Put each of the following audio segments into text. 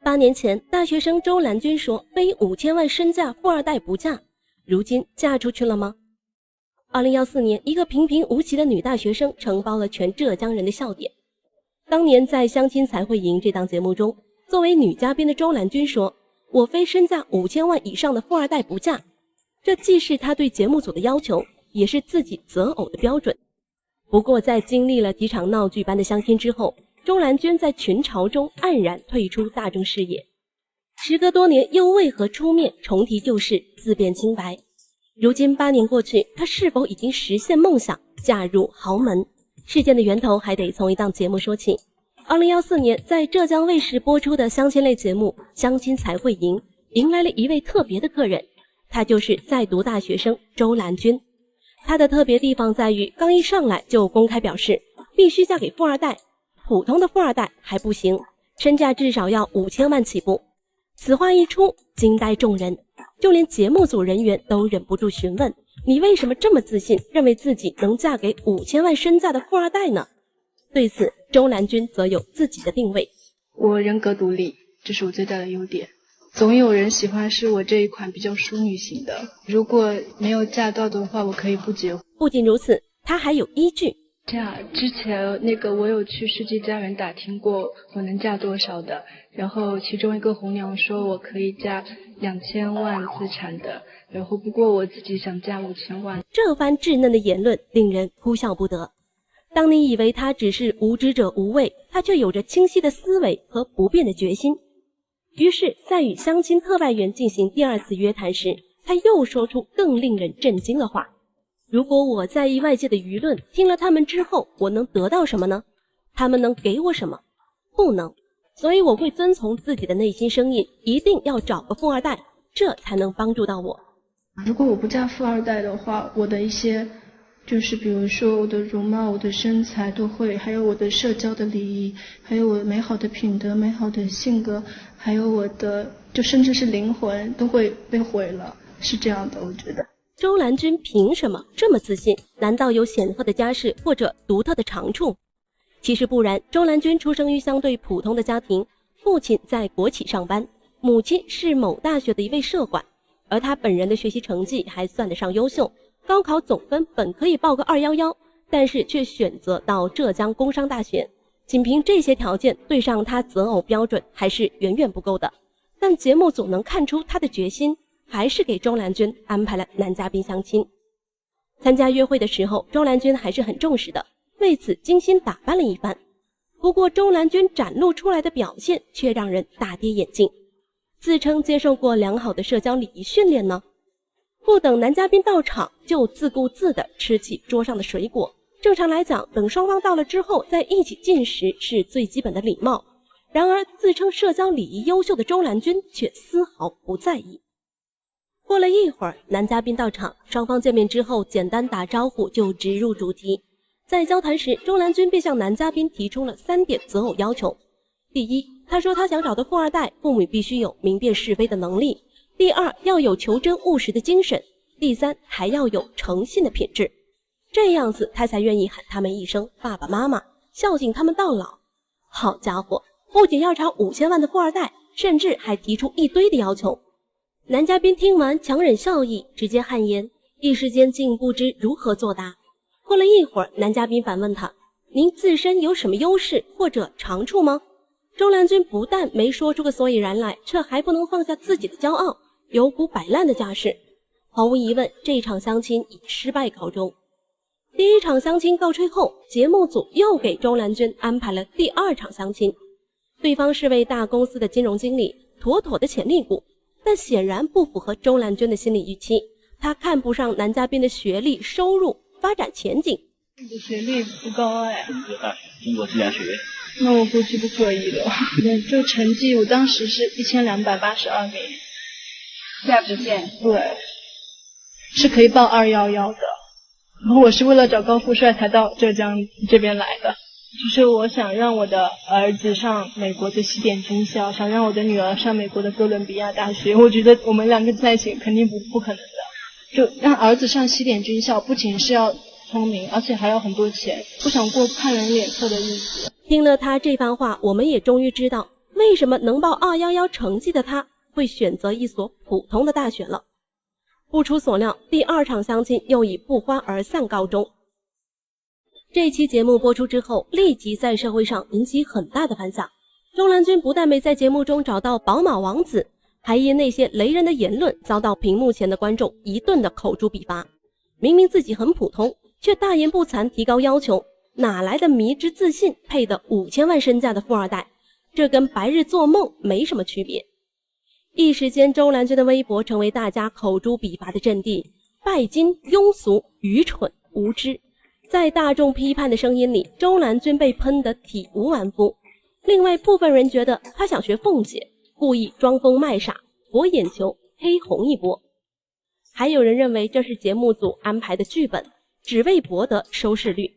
8年前，大學生周蘭君說非5000萬身價富二代不嫁，如今嫁出去了嗎？2014年，一個平平无奇的女大學生承包了全浙江人的笑點。當年在《相親才會贏》這檔節目中，作為女嘉賓的周蘭君說：“我非身價5000萬以上的富二代不嫁。”這既是她對節目組的要求，也是自己擇偶的標準。不過，在經歷了幾場鬧劇般的相親之後，周蘭君在群嘲中黯然退出大眾視野。時隔多年，又為何出面重提舊事，自辯清白？如今8年過去，她是否已經實現夢想，嫁入豪門？事件的源頭還得從一檔節目說起。2014年，在浙江衛視播出的相親類節目《相親才會贏》，迎來了一位特別的客人，她就是在讀大學生周蘭君。她的特別地方在於，剛一上來就公開表示，必須嫁給富二代，普通的富二代還不行，身價至少要5000萬起步。此話一出，驚呆眾人，就連節目組人員都忍不住詢問：你為什麼這麼自信，認為自己能嫁給5000萬身價的富二代呢？對此，周蘭君則有自己的定位：我人格獨立，這是我最大的優點。總有人喜歡是我這一款比較淑女型的，如果沒有嫁到的話，我可以不結婚。不僅如此，他還有依據。之前我有去世紀佳緣打聽過我能嫁多少的，然後其中一個紅娘說我可以嫁2000萬資產的，然後不過我自己想嫁5000萬。這番稚嫩的言論令人哭笑不得。當你以為他只是無知者無畏，他卻有着清晰的思維和不變的決心。於是在與相親特派員進行第2次約談時，他又說出更令人震驚的話：如果我在意外界的輿論，聽了他們之後，我能得到什麼呢？他們能給我什麼？不能。所以我會遵從自己的內心聲音，一定要找個富二代，這才能幫助到我。如果我不嫁富二代的話，我的一些就是比如说我的容貌、我的身材都会，还有我的社交的禮儀，還有我美好的品德、美好的性格，還有我的就甚至是靈魂都會被毀了，是這樣的。我覺得周蘭君憑什麼這麼自信？難道有顯赫的家世或者獨特的長處？其實不然，周蘭君出生於相對普通的家庭，父親在國企上班，母親是某大學的一位社管，而他本人的學習成績還算得上優秀，高考總分本可以報個211，但是卻選擇到浙江工商大學。僅憑這些條件對上他擇偶標準還是遠遠不夠的，但節目組能看出他的決心，還是給周蘭君安排了男嘉賓相親。參加約會的時候，周蘭君還是很重視的，為此精心打扮了一番。不過周蘭君展露出來的表現卻讓人大跌眼鏡，自稱接受過良好的社交禮儀訓練呢，不等男嘉賓到場就自顧自地吃起桌上的水果。正常來講，等雙方到了之後再一起進食是最基本的禮貌，然而自稱社交禮儀優秀的周蘭君卻絲毫不在意。過了一會兒，男嘉賓到場，雙方見面之後簡單打招呼就直入主題。在交談時，周蘭君便向男嘉賓提出了3點擇偶要求。第一，他說他想找的富二代，父母必須有明辨是非的能力；第二，要有求真務實的精神；第三，還要有誠信的品質。這樣子他才願意喊他們一聲爸爸媽媽，孝敬他們到老。好家伙，不僅要找5000萬的富二代，甚至還提出一堆的要求。男嘉賓聽完強忍笑意，直接汗顏，一時間竟不知如何作答。過了一會兒，男嘉賓反問他：您自身有什麼優勢或者長處嗎？周蘭君不但沒說出個所以然來，卻還不能放下自己的驕傲，有股擺爛的架勢。毫無疑問，這場相親以失敗告終。第1場相親告吹後，節目組又給周蘭君安排了第2場相親。對方是位大公司的金融經理，妥妥的潛力股，但顯然不符合周蘭君的心理預期。他看不上男嘉賓的學歷、收入、發展前景。你的學歷不高哎。中國大學，中國計量學院。那我估計不可以的。就成績，我當時是1282名，下直線。對，是可以報211的。然後我是為了找高富帥才到浙江這邊來的，就是我想讓我的兒子上美國的西點軍校，想讓我的女兒上美國的哥倫比亞大學。我覺得我們兩個在一起肯定不可能的。就讓兒子上西點軍校，不僅是要聰明，而且還要很多錢，不想過看人臉色的日子。聽了他這番話，我們也終於知道，為什麼能報211成績的他會選擇一所普通的大學了？不出所料，第2場相親又以不歡而散告終。這期節目播出之後，立即在社會上引起很大的反響。周蘭君不但沒在節目中找到寶馬王子，還因那些雷人的言論遭到屏幕前的觀眾一頓的口誅筆伐。明明自己很普通，卻大言不慚提高要求，哪來的迷之自信配得5000萬身價的富二代？這跟白日做夢沒什麼區別。一時間，周蘭君的微博成為大家口誅筆伐的陣地，拜金、庸俗、愚蠢、無知。在大眾批判的聲音裡，周蘭君被噴得體無完膚。另外部分人覺得他想學鳳姐，故意裝瘋賣傻，博眼球，黑紅一波。還有人認為這是節目組安排的劇本，只為博得收視率。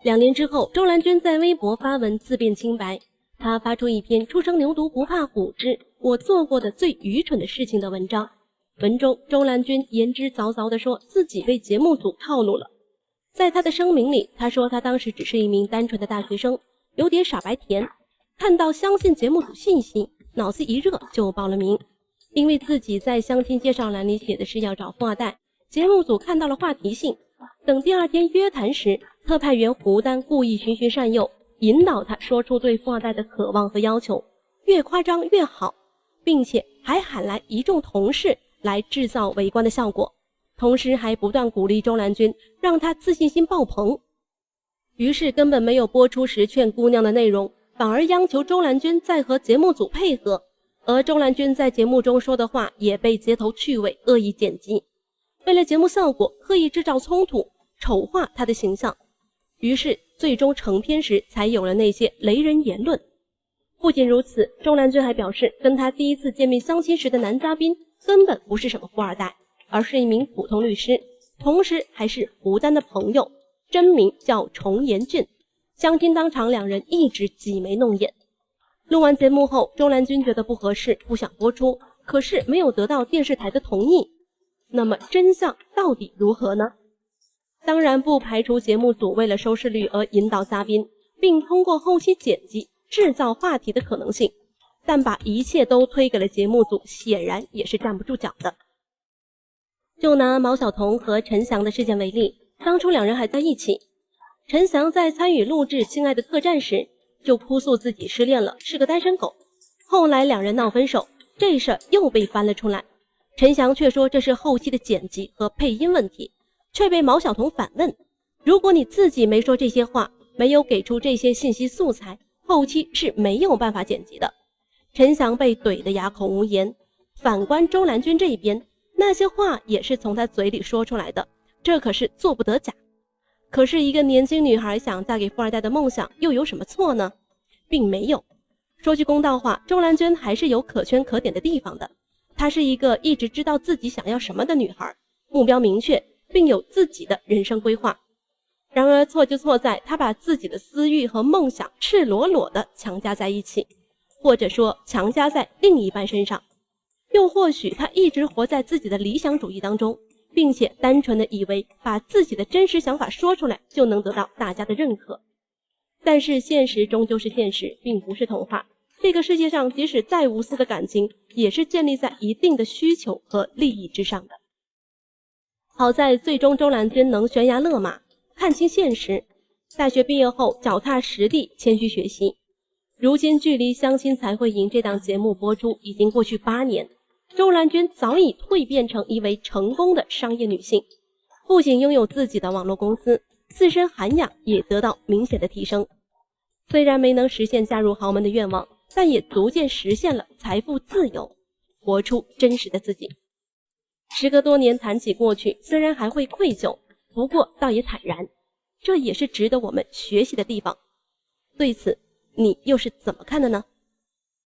2年之後，周蘭君在微博發文自辯清白，他發出一篇初生牛犊不怕虎之我做過的最愚蠢的事情的文章。文中，周蘭君言之凿凿地說自己被節目組套路了。在他的聲明裡，他說他當時只是一名單純的大學生，有點傻白甜，看到相信節目組信息，腦子一熱就報了名。因為自己在相親介紹欄裡寫的是要找富二代，節目組看到了話題性，等第2天約談時，特派員胡丹故意循循善誘，引導他說出對富二代的渴望和要求，越誇張越好，並且還喊來一眾同事來制造圍觀的效果，同時還不斷鼓勵周蘭君，讓他自信心爆棚。於是根本沒有播出時勸姑娘的內容，反而央求周蘭君再和節目組配合，而周蘭君在節目中說的話也被街頭趣味惡意剪輯，為了節目效果刻意制造衝突，醜化他的形象。於是最終成片時才有了那些雷人言論。不僅如此，周蘭君還表示，跟他第一次見面相親時的男嘉賓根本不是什麼富二代，而是一名普通律師，同時還是胡丹的朋友，真名叫重岩俊。相親當場2人一直擠眉弄眼。錄完節目後，周蘭君覺得不合適，不想播出，可是沒有得到電視台的同意。那麼真相到底如何呢？當然不排除節目組為了收視率而引導嘉賓，並通過後期剪輯制造話題的可能性，但把一切都推給了節目組，顯然也是站不住腳的。就拿毛晓彤和陳翔的事件為例，當初2人還在一起，陳翔在參與錄製《親愛的特戰》時就哭訴自己失戀了，是個單身狗。後來2人鬧分手，這事又被翻了出來，陳翔卻說這是後期的剪輯和配音問題，卻被毛曉彤反問，如果你自己沒說這些話，沒有給出這些信息素材，後期是沒有辦法剪輯的。陳翔被怼得啞口無言。反觀周蘭君這一邊，那些話也是從他嘴裡說出來的，這可是做不得假。可是一個年輕女孩想嫁給富二代的夢想又有什麼錯呢？並沒有。說句公道話，周蘭君還是有可圈可點的地方的。她是一個一直知道自己想要什麼的女孩，目標明確，並有自己的人生規劃。然而錯就錯在她把自己的私欲和夢想赤裸裸地強加在一起，或者說強加在另一半身上。又或許她一直活在自己的理想主義當中，並且单純的以为把自己的真實想法說出來就能得到大家的認可。但是现實終究是現實，並不是童話。這個世界上即使再無私的感情，也是建立在一定的需求和利益之上的。好在最終周蘭君能懸崖勒馬，看清現實。大學畢業後腳踏實地，謙虛學習。如今距離相親才會贏這檔節目播出已經過去8年，周蘭君早已蛻變成一位成功的商業女性，不僅擁有自己的網絡公司，自身涵養也得到明顯的提升。雖然沒能實現嫁入豪門的願望，但也逐漸實現了財富自由，活出真實的自己。時隔多年談起過去，雖然還會愧疚，不過倒也坦然，這也是值得我們學習的地方。對此，你又是怎麼看的呢？